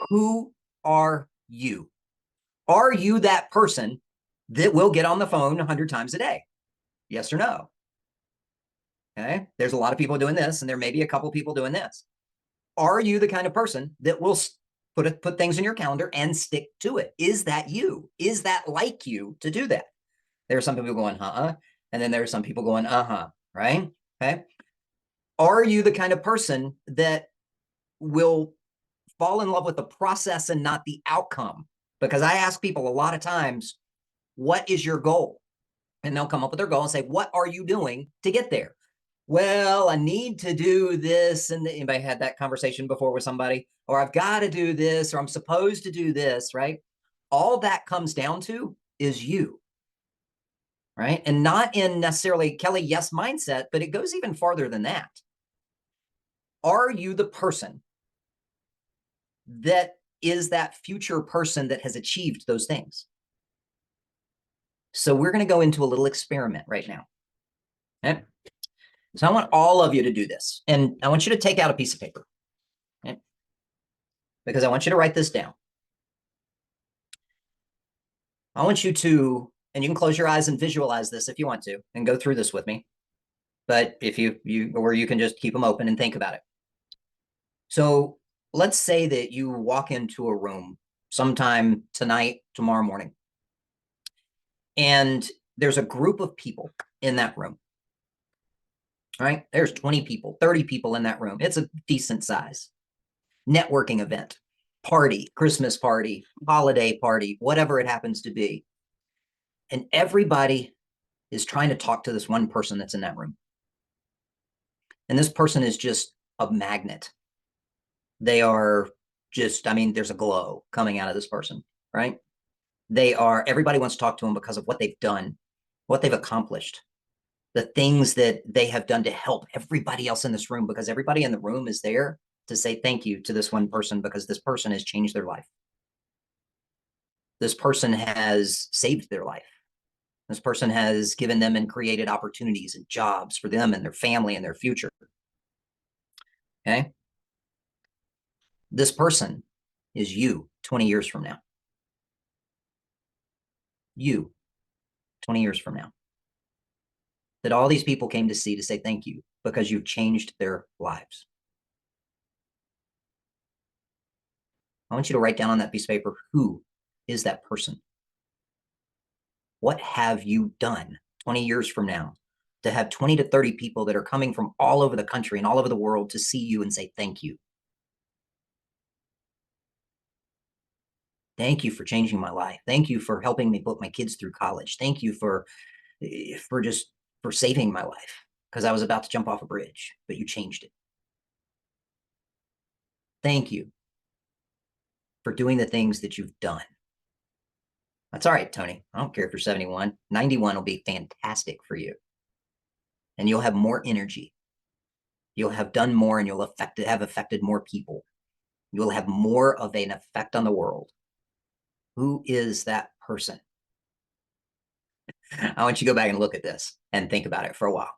Who are you? Are you that person that will get on the phone 100 times a day? Yes or no? Okay. There's a lot of people doing this, and there may be a couple people doing this. Are you the kind of person that will put things in your calendar and stick to it? Is that you? Is that like you to do that? There are some people going, and then there are some people going, right? Okay. Are you the kind of person that will fall in love with the process and not the outcome? Because I ask people a lot of times, what is your goal? And they'll come up with their goal and say, what are you doing to get there? Well, I need to do this. And anybody had that conversation before with somebody? Or I've got to do this, or I'm supposed to do this, right? All that comes down to is you, right? And not in necessarily Kelly, yes mindset, but it goes even farther than that. Are you the person that is that future person that has achieved those things? So we're going to go into a little experiment right now. Okay? So I want all of you to do this. And I want you to take out a piece of paper. Okay? Because I want you to write this down. I want you to, and you can close your eyes and visualize this if you want to, and go through this with me. But if you or you can just keep them open and think about it. So let's say that you walk into a room sometime tonight, tomorrow morning, and there's a group of people in that room. Right? There's 20 people, 30 people in that room. It's a decent size networking event, party, Christmas party, holiday party, whatever it happens to be. And everybody is trying to talk to this one person that's in that room. And this person is just a magnet. They are just, I mean, there's a glow coming out of this person, right? Everybody wants to talk to them because of what they've done, what they've accomplished, the things that they have done to help everybody else in this room, because everybody in the room is there to say thank you to this one person because this person has changed their life. This person has saved their life. This person has given them and created opportunities and jobs for them and their family and their future. Okay. This person is you 20 years from now. You 20 years from now. That all these people came to see to say thank you because you've changed their lives. I want you to write down on that piece of paper, who is that person? What have you done 20 years from now to have 20 to 30 people that are coming from all over the country and all over the world to see you and say thank you? Thank you for changing my life. Thank you for helping me put my kids through college. Thank you for saving my life because I was about to jump off a bridge, but you changed it. Thank you for doing the things that you've done. That's all right, Tony. I don't care if you're 71. 91 will be fantastic for you. And you'll have more energy. You'll have done more and you'll have affected more people. You will have more of an effect on the world. Who is that person? I want you to go back and look at this and think about it for a while.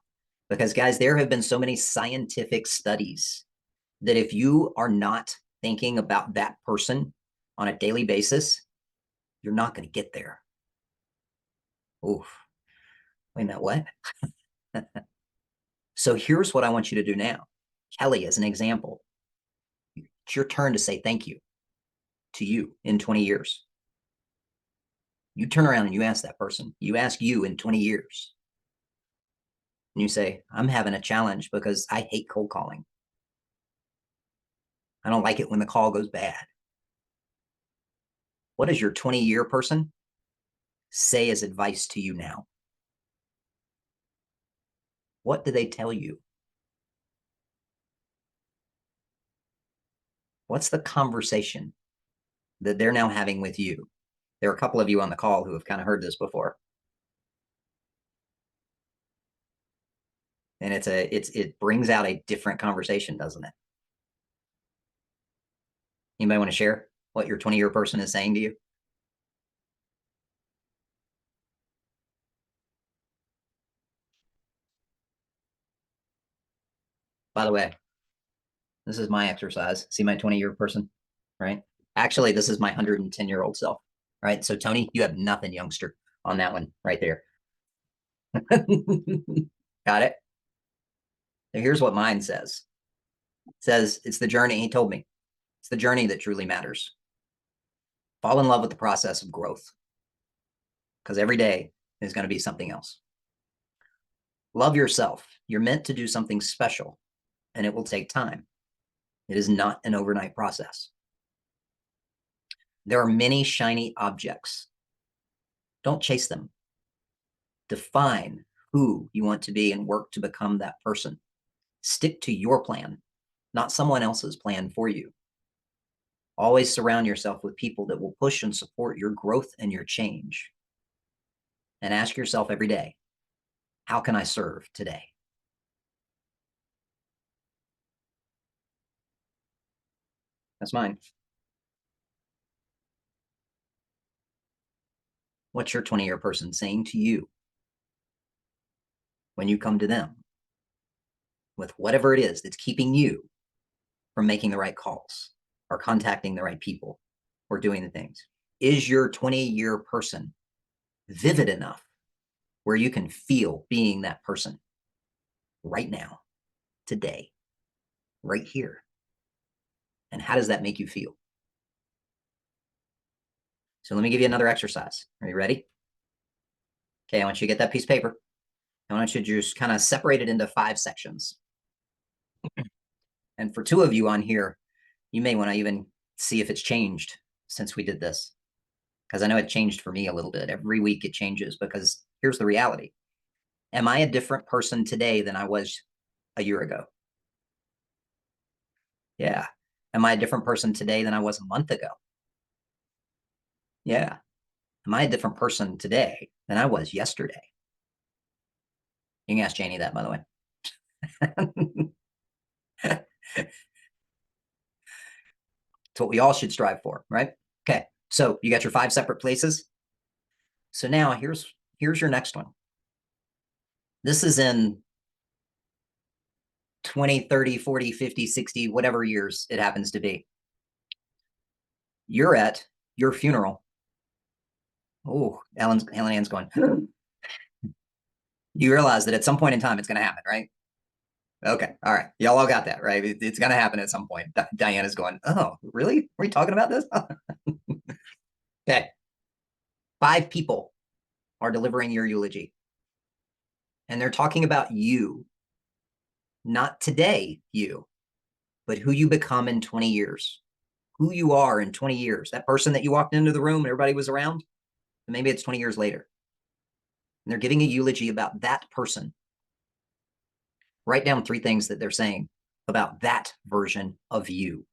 Because, guys, there have been so many scientific studies that if you are not thinking about that person on a daily basis, you're not going to get there. Oof. Wait a minute, what? So here's what I want you to do now. Kelly, as an example, it's your turn to say thank you to you in 20 years. You turn around and you ask that person, you ask you in 20 years. And you say, I'm having a challenge because I hate cold calling. I don't like it when the call goes bad. What does your 20-year person say as advice to you now? What do they tell you? What's the conversation that they're now having with you? There are a couple of you on the call who have kind of heard this before. And it brings out a different conversation, doesn't it? Anybody want to share what your 20-year person is saying to you? By the way, this is my exercise. See my 20-year person, right? Actually, this is my 110-year-old self, right? So Tony, you have nothing, youngster, on that one right there. Got it? So here's what mine says. It says, it's the journey. He told me, it's the journey that truly matters. Fall in love with the process of growth, because every day is going to be something else. Love yourself. You're meant to do something special, and it will take time. It is not an overnight process. There are many shiny objects. Don't chase them. Define who you want to be and work to become that person. Stick to your plan, not someone else's plan for you. Always surround yourself with people that will push and support your growth and your change. And ask yourself every day, how can I serve today? That's mine. What's your 20-year person saying to you when you come to them with whatever it is that's keeping you from making the right calls or contacting the right people or doing the things? Is your 20-year person vivid enough where you can feel being that person right now, today, right here? And how does that make you feel? So let me give you another exercise. Are you ready? Okay, I want you to get that piece of paper. I want you to just kind of separate it into 5 sections. And for 2 of you on here, you may want to even see if it's changed since we did this, because I know it changed for me a little bit. Every week it changes, because here's the reality. Am I a different person today than I was a year ago? Yeah. Am I a different person today than I was a month ago? Yeah. Am I a different person today than I was yesterday? You can ask Janie that, by the way. It's what we all should strive for, right? Okay. So you got your 5 separate places. So now here's your next one. This is in 20, 30, 40, 50, 60, whatever years it happens to be. You're at your funeral. Oh, Helen Ann's going. You realize that at some point in time it's going to happen, right? Okay. All right. Y'all all got that, right? It's going to happen at some point. Diana's going, oh, really? Are we talking about this? Okay. 5 people are delivering your eulogy. And they're talking about you, not today, you, but who you become in 20 years, who you are in 20 years. That person that you walked into the room and everybody was around, maybe it's 20 years later. And they're giving a eulogy about that person. Write down 3 things that they're saying about that version of you.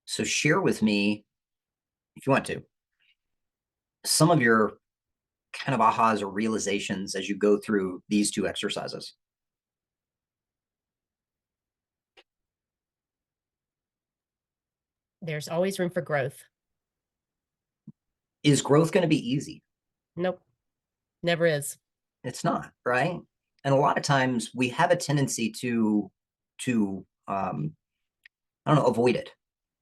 So share with me, if you want to, some of your kind of ahas or realizations as you go through these 2 exercises. There's always room for growth. Is growth going to be easy? Nope. Never is. It's not, right? And a lot of times we have a tendency to I don't know, avoid it,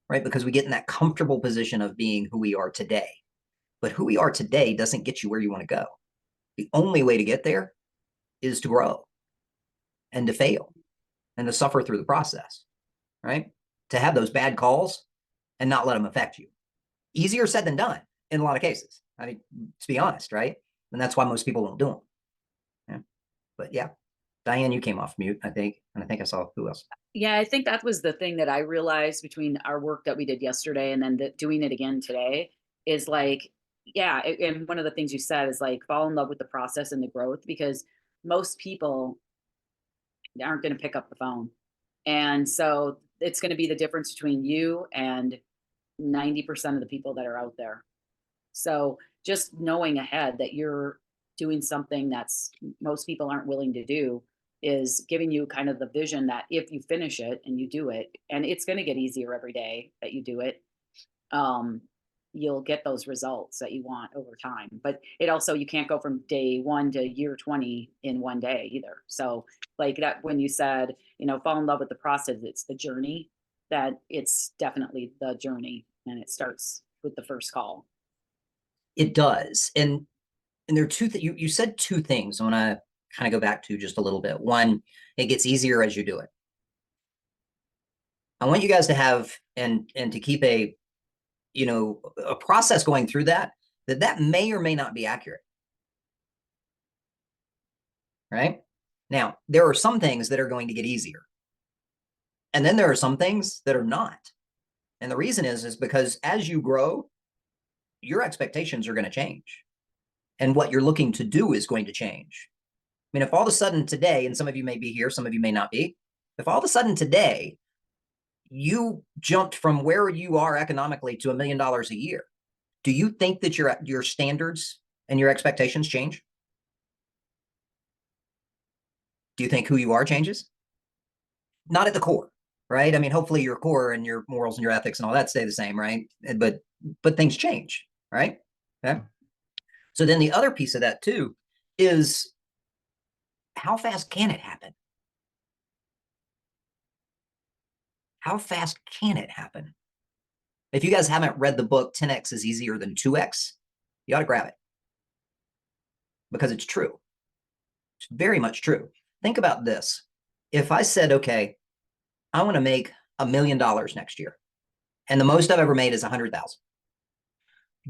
right? Because we get in that comfortable position of being who we are today. But who we are today doesn't get you where you want to go. The only way to get there is to grow and to fail and to suffer through the process, right? To have those bad calls and not let them affect you. Easier said than done in a lot of cases. I mean, to be honest, right? And that's why most people don't do them. Yeah. But yeah, Diane, you came off mute, I think. And I think I saw who else. Yeah, I think that was the thing that I realized between our work that we did yesterday and then doing it again today is like, yeah. And one of the things you said is like fall in love with the process and the growth, because most people aren't going to pick up the phone. And so it's going to be the difference between you and 90% of the people that are out there. So just knowing ahead that you're doing something that's most people aren't willing to do is giving you kind of the vision that if you finish it and you do it, and it's going to get easier every day that you do it, um, you'll get those results that you want over time. But it also, you can't go from day 1 to year 20 in one day either. So like that, when you said, fall in love with the process, it's the journey. that it's definitely the journey, and it starts with the first call. It does. And there are you said two things I want to kind of go back to just a little bit. One, it gets easier as you do it. I want you guys to have and to keep a a process going through that may or may not be accurate. Right? Now, there are some things that are going to get easier. And then there are some things that are not. And the reason is because as you grow, your expectations are going to change. And what you're looking to do is going to change. I mean, if all of a sudden today, and some of you may be here, some of you may not be, if all of a sudden today you jumped from where you are economically to $1 million a year, do you think that your standards and your expectations change? Do you think who you are changes? Not at the core, right? I mean, hopefully your core and your morals and your ethics and all that stay the same, right? But things change, right? Okay. So then the other piece of that too is how fast can it happen? How fast can it happen? If you guys haven't read the book 10x is easier than 2x, you ought to grab it because it's true. It's very much true. Think about this. If I said, okay, I want to make $1 million next year, and the most I've ever made is 100,000.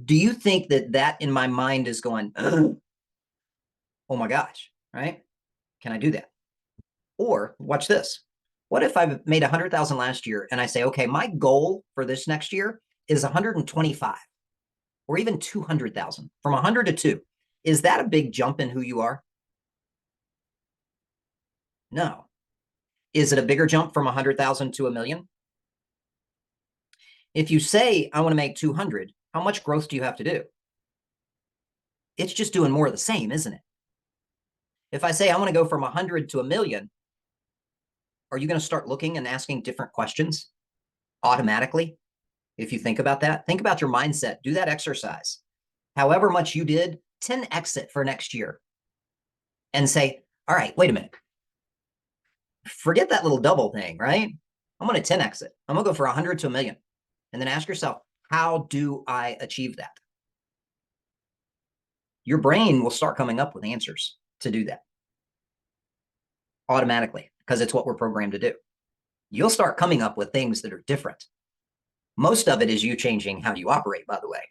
Do you think that in my mind is going, oh my gosh, right? Can I do that? Or watch this. What if I've made 100,000 last year and I say, okay, my goal for this next year is 125 or even 200,000, from 100 to 2. Is that a big jump in who you are? No. Is it a bigger jump from 100,000 to $1 million? If you say, I want to make 200, how much growth do you have to do? It's just doing more of the same, isn't it? If I say, I want to go from 100 to $1 million, are you going to start looking and asking different questions automatically? If you think about that, think about your mindset, do that exercise. However much you did, 10x it for next year and say, all right, wait a minute. Forget that little double thing, right? I'm going to 10x it. I'm going to go for 100 to $1 million. And then ask yourself, how do I achieve that? Your brain will start coming up with answers to do that automatically because it's what we're programmed to do. You'll start coming up with things that are different. Most of it is you changing how you operate, by the way.